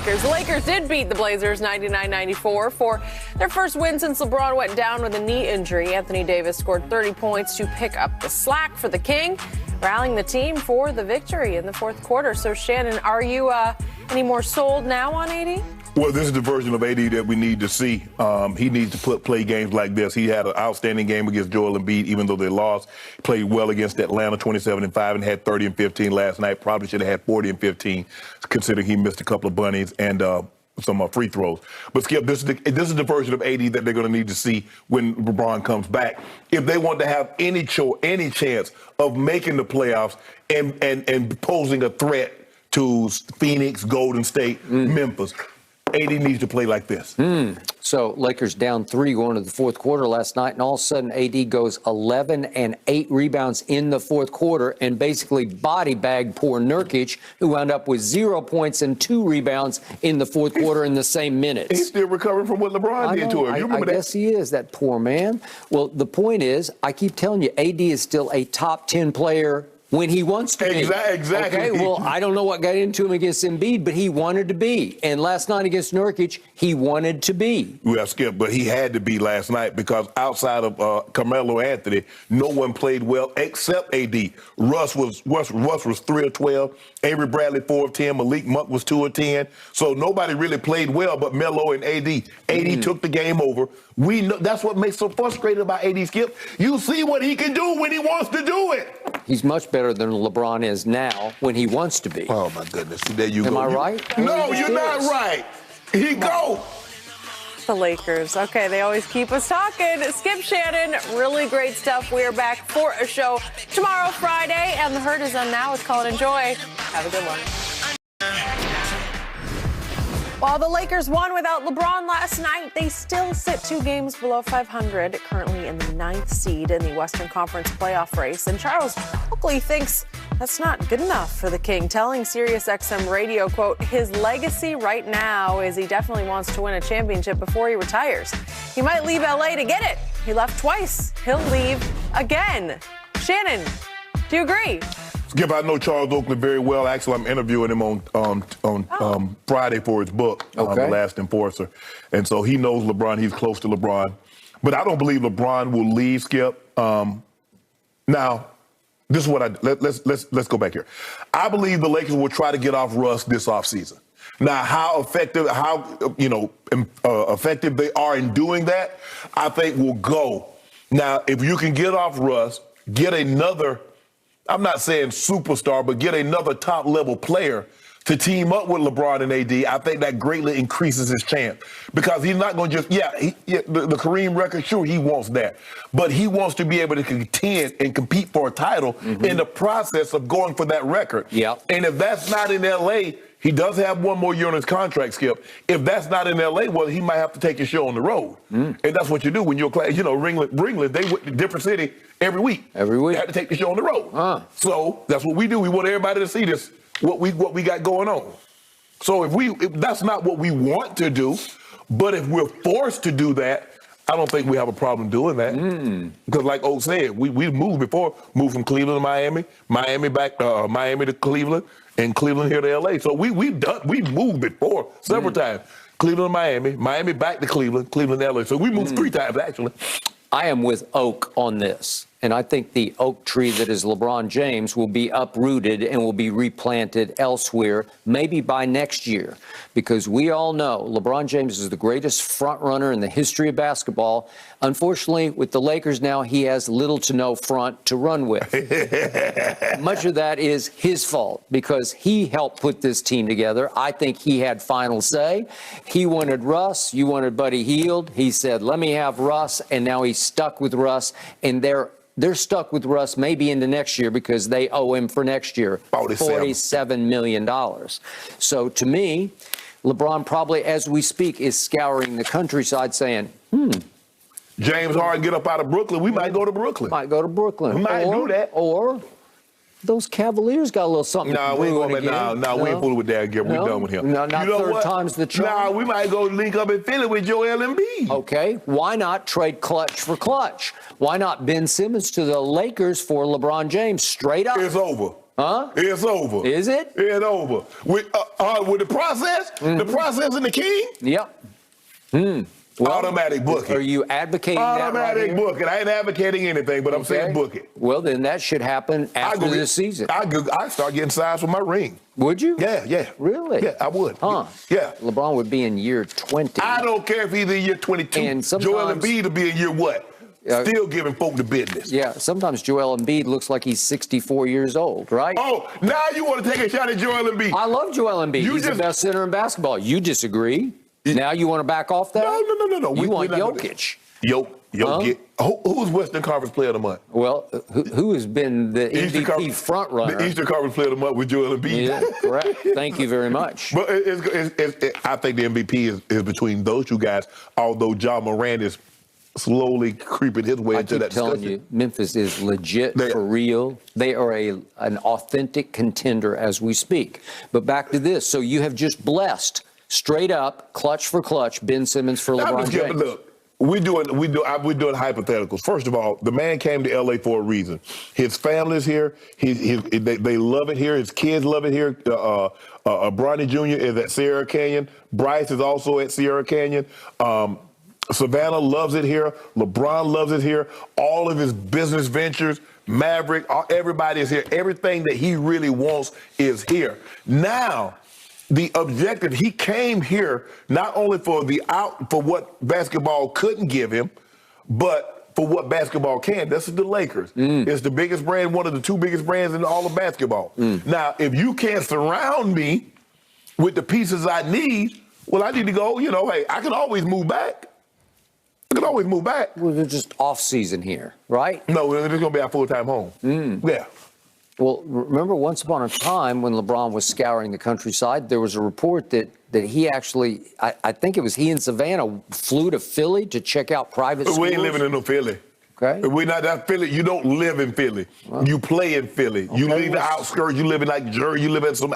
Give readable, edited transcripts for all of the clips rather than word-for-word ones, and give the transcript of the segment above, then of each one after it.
The Lakers did beat the Blazers 99-94 for their first win since LeBron went down with a knee injury. Anthony Davis scored 30 points to pick up the slack for the King, rallying the team for the victory in the fourth quarter. So, Shannon, are you any more sold now on AD? Well, this is the version of AD that we need to see. He needs to play games like this. He had an outstanding game against Joel Embiid, even though they lost. He played well against Atlanta, 27-5, and had 30 and 15 last night. Probably should have had 40 and 15, considering he missed a couple of bunnies and some free throws. But Skip, this is the version of AD that they're going to need to see when LeBron comes back. If they want to have any chance of making the playoffs and posing a threat to Phoenix, Golden State, Memphis, AD needs to play like this. So Lakers down 3 going to the fourth quarter last night, and all of a sudden AD goes 11 and 8 rebounds in the fourth quarter and basically body bagged poor Nurkic, who wound up with 0 points and 2 rebounds in the fourth quarter in the same minutes. He's still recovering from what LeBron did to him. You remember I guess he is, that poor man. Well, the point is, I keep telling you, AD is still a top 10 player when he wants to be. Exactly. Okay, well, I don't know what got into him against Embiid, but he wanted to be. And last night against Nurkic, he wanted to be. Well, Skip, but he had to be last night because outside of Carmelo Anthony, no one played well except AD. Russ was 3 of 12. Avery Bradley 4 of 10. Malik Monk was 2 of 10. So nobody really played well but Melo and AD. AD took the game over. We know that's what makes so frustrating about AD, Skip. You see what he can do when he wants to do it. He's much better than LeBron is now when he wants to be. Oh, my goodness. There you go. Am I right? No, you're not right. He go. The Lakers. Okay, they always keep us talking. Skip, Shannon, really great stuff. We are back for a show tomorrow, Friday, and the herd is on now. It's called Enjoy. Have a good one. While the Lakers won without LeBron last night, they still sit 2 games below 500, currently in the 9th seed in the Western Conference playoff race. And Charles Oakley thinks that's not good enough for the King, telling SiriusXM Radio, quote, his legacy right now is he definitely wants to win a championship before he retires. He might leave LA to get it. He left twice. He'll leave again. Shannon, do you agree? Skip, I know Charles Oakley very well. Actually, I'm interviewing him on Friday for his book, The Last Enforcer. And so he knows LeBron. He's close to LeBron. But I don't believe LeBron will leave, Skip. Now, this is what let's go back here. I believe the Lakers will try to get off Russ this offseason. Now, how effective they are in doing that, I think will go. Now, if you can get off Russ, get another, I'm not saying superstar, but get another top-level player to team up with LeBron and AD, I think that greatly increases his chance. Because he's not going to just, the Kareem record, sure, he wants that. But he wants to be able to contend and compete for a title in the process of going for that record. Yep. And if that's not in L.A., he does have 1 more year on his contract, Skip. If that's not in L.A., well, he might have to take his show on the road. And that's what you do when you're, Ringling, they went to a different city every week. Every week. They had to take the show on the road. So that's what we do. We want everybody to see this, what we got going on. So if that's not what we want to do, but if we're forced to do that, I don't think we have a problem doing that. Because like Oak said, we moved before, moved from Cleveland to Miami, Miami to Cleveland, and Cleveland here to L.A. So we moved before several times. Cleveland to Miami, Miami back to Cleveland, Cleveland to L.A. So we moved 3 times, actually. I am with Oak on this. And I think the oak tree that is LeBron James will be uprooted and will be replanted elsewhere, maybe by next year, because we all know LeBron James is the greatest front runner in the history of basketball. Unfortunately, with the Lakers now, he has little to no front to run with. Much of that is his fault because he helped put this team together. I think he had final say. He wanted Russ. You wanted Buddy Hield. He said, let me have Russ. And now he's stuck with Russ. And they're stuck with Russ maybe into next year because they owe him for next year $47 million. So to me, LeBron probably, as we speak, is scouring the countryside saying, James Harden get up out of Brooklyn, we might go to Brooklyn. Might go to Brooklyn. We might do that. Or those Cavaliers got a little something. No, we ain't fooling with that again. We're done with him. No, not third time's the charm. No, we might go link up in Philly with Joel Embiid. Okay, why not trade clutch for clutch? Why not Ben Simmons to the Lakers for LeBron James straight up? It's over. Huh? It's over. Is it? It's over. With the process, the process and the king, Yep. Well, automatic book it. Are you advocating that right Automatic here? book it. I ain't advocating anything, but I'm saying book it. Well, then that should happen after this season. I start getting size for my ring. Would you? Yeah. Really? Yeah, I would. Huh. Yeah. LeBron would be in year 20. I don't care if he's in year 22. And Joel Embiid will be in year what? Still giving folk the business. Yeah, sometimes Joel Embiid looks like he's 64 years old, right? Oh, now you want to take a shot at Joel Embiid. I love Joel Embiid. He's the best center in basketball. You disagree? Now you want to back off that? No. You want Jokic. Jokic. Who's Western Conference Player of the Month? Well, who has been the MVP front runner? The Eastern Conference Player of the Month with Joel Embiid. Yeah, correct. Thank you very much. But I think the MVP is between those two guys, although John Moran is slowly creeping his way into that discussion. I keep telling you, Memphis is legit, for real. They are an authentic contender as we speak. But back to this. So you have just blessed, straight up, clutch for clutch, Ben Simmons for LeBron James. Look, we're doing hypotheticals. First of all, the man came to L.A. for a reason. His family's here. They love it here. His kids love it here. Bronny Jr. is at Sierra Canyon. Bryce is also at Sierra Canyon. Savannah loves it here. LeBron loves it here. All of his business ventures, Maverick, everybody is here. Everything that he really wants is here. Now, the objective, he came here not only for what basketball couldn't give him, but for what basketball can. This is the Lakers. It's the biggest brand, one of the two biggest brands in all of basketball. Now, if you can't surround me with the pieces I need, well, I need to go, hey, I can always move back. Well, they're just off season here, right? No, it's going to be our full-time home. Yeah. Well, remember once upon a time when LeBron was scouring the countryside, there was a report that he actually, I think it was he and Savannah flew to Philly to check out private schools. We ain't living in no Philly. Okay. We're not that Philly. You don't live in Philly. Well, you play in Philly. Okay, you leave the outskirts. You live in like Jersey. You live in some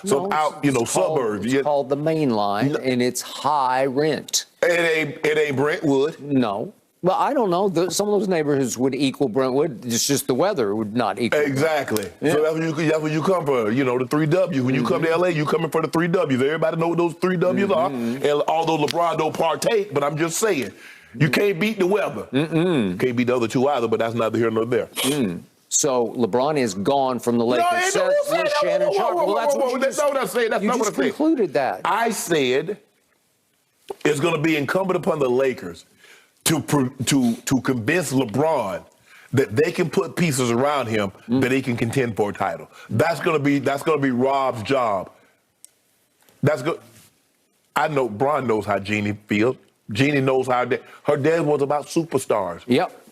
suburbs. It's called the Main Line, and it's high rent. It ain't Brentwood. No. Well, I don't know. Some of those neighborhoods would equal Brentwood. It's just the weather would not equal. Exactly. Yeah. So that's what you come for. The 3 W's. When you come to L.A., you coming for the 3 W's. Everybody know what those 3 W's are. And although LeBron don't partake, but I'm just saying, you can't beat the weather. You can't beat the other two either, but that's neither here nor there. So LeBron is gone from the Lakers. Shannon Sharp. Well, that's what I said. That's not what I said. You just concluded that. I said it's going to be incumbent upon the Lakers to convince LeBron that they can put pieces around him that he can contend for a title. That's going to be Rob's job. That's good. I know Bron knows how Jeannie feels. Jeannie knows how her dad was about superstars. Yep.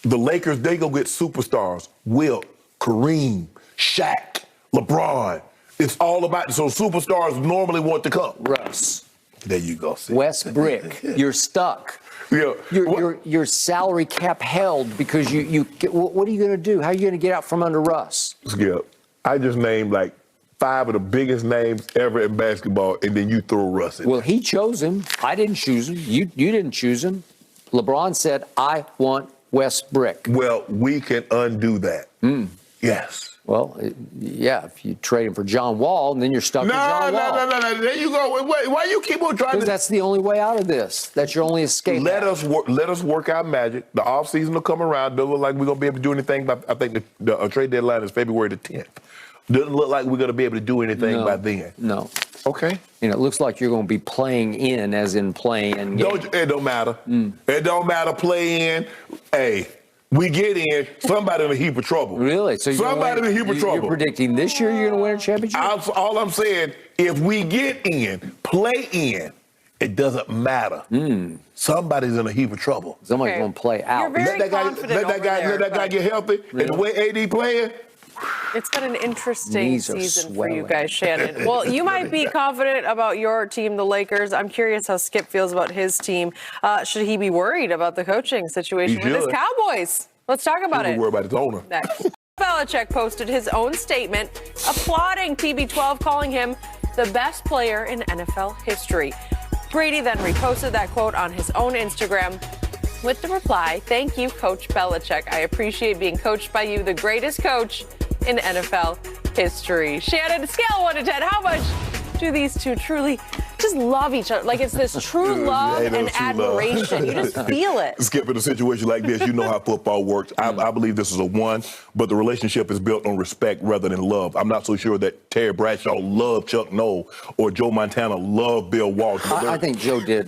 The Lakers, they go get superstars. Wilt, Kareem, Shaq, LeBron. It's all about, so superstars normally want to come. Russ. There you go. See. Westbrook. You're stuck. Yeah. Your salary cap held because you what are you going to do? How are you going to get out from under Russ? Skip, I just named like 5 of the biggest names ever in basketball, and then you throw Russ in. Well, he chose him. I didn't choose him. You didn't choose him. LeBron said, I want Westbrook. Well, we can undo that. Yes. Well, yeah, if you trade him for John Wall, and then you're stuck with John Wall. No. There you go. Why you keep on trying to? Because that's the only way out of this. That's your only escape. Let us work out magic. The offseason will come around. Doesn't look like we're going to be able to do anything. I think the trade deadline is February the 10th. Doesn't look like we're going to be able to do anything by then. No. Okay. It looks like you're going to be playing in, as in playing. It don't matter. It don't matter. Play in. Hey. We get in, somebody in a heap of trouble. Really? So somebody in a heap of trouble. You're predicting this year you're going to win a championship? All I'm saying, if we get in, play in, it doesn't matter. Somebody's in a heap of trouble. Somebody's going to play out. You're very confident let that guy get healthy. Really? And the way AD playing, it's been an interesting season for you guys, Shannon. Well, you might be confident about your team, the Lakers. I'm curious how Skip feels about his team. Should he be worried about the coaching situation with his Cowboys? Let's talk about it. Worry about his owner. Next. Belichick posted his own statement applauding TB12, calling him the best player in NFL history. Brady then reposted that quote on his own Instagram with the reply, "Thank you, Coach Belichick. I appreciate being coached by you, the greatest coach in NFL history. Shannon, scale 1 to 10, how much do these two truly just love each other? Like, it's this true love and admiration. You just feel it. Skip, in a situation like this, you know how football works. I believe this is a 1, but the relationship is built on respect rather than love. I'm not so sure that Terry Bradshaw loved Chuck Noll or Joe Montana loved Bill Walsh. I think Joe did.